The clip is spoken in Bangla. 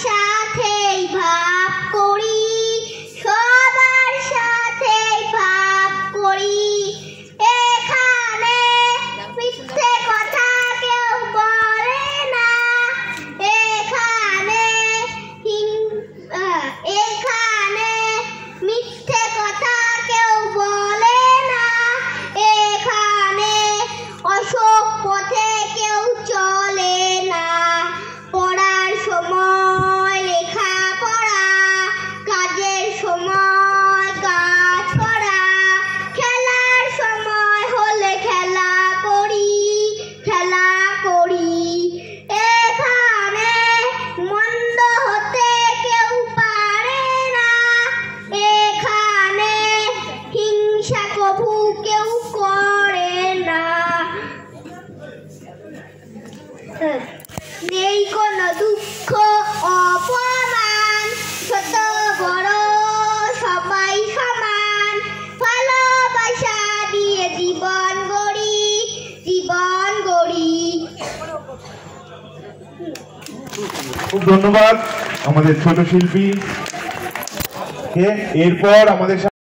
সাথেই ভাব করি, সবার সাথেই ভাব করি। এখানে মিথ্যে কথা কেউ বলে না, এখানে মিথ্যে কথা কেউ বলে না, এখানে অসৎ পথে কেউ চলে না। পড়ার সময় লেখাপড়া, কাজের সময় কাজ করা, খেলার সময় হলে খেলা করি, খেলা করি। এখানে মন্দ হতে কেউ পারে না, এখানে হিংসা কভু কেউ করে না। নেই কোনো দুঃখ অপমান, ছোট বড় সবাই সমান। ভালোবাসা দিয়ে জীবন গড়ি, জীবন গড়ি। খুব ধন্যবাদ আমাদের ছোট শিল্পী কে। এরপর আমাদের